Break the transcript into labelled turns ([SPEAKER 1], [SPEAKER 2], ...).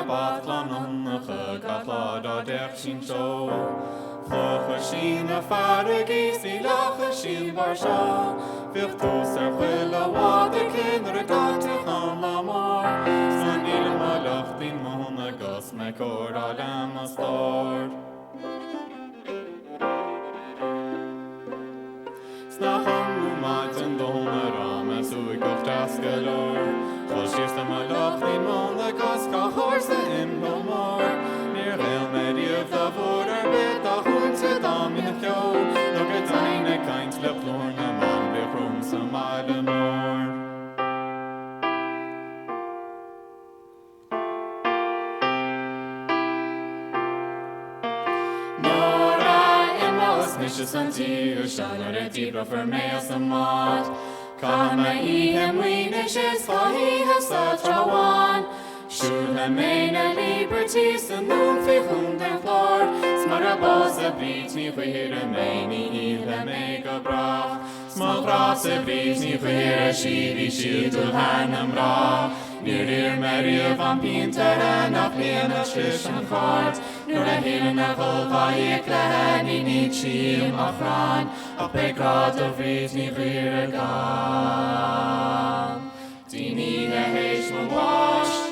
[SPEAKER 1] bach lan onige gatla da dech sin zo. Vloge sin a fare geesi lache sin barsha. Vich tos gwille wat de kinderen dat gaan la mor. San ilma lacht in mone gas me kor alem a star. Snachan maat en donner ramen zo ik op taskelor. Als de malach in mone gas ka horse in bomor. Neer heel met je voor er bed da goed zit aan in het jou. Nog het eine kein slept lorna man weer rum some island more. Misjes en tier, sjaller et ibra för mig och som mat. Kan mig I hem winishes, for he has such a one. Should have made a liberties and known för hunden klar. Smarra base brit ni skere mig, ni ile mig och bra. Små brase brit ni skere skiv I skydul härnem bra. Nyr med van pinteren av plena skyrsen kart. Nur det hilna volva ekla här ni chim afran. Och begrad och vis ni skere gan. Dini the heish will wash.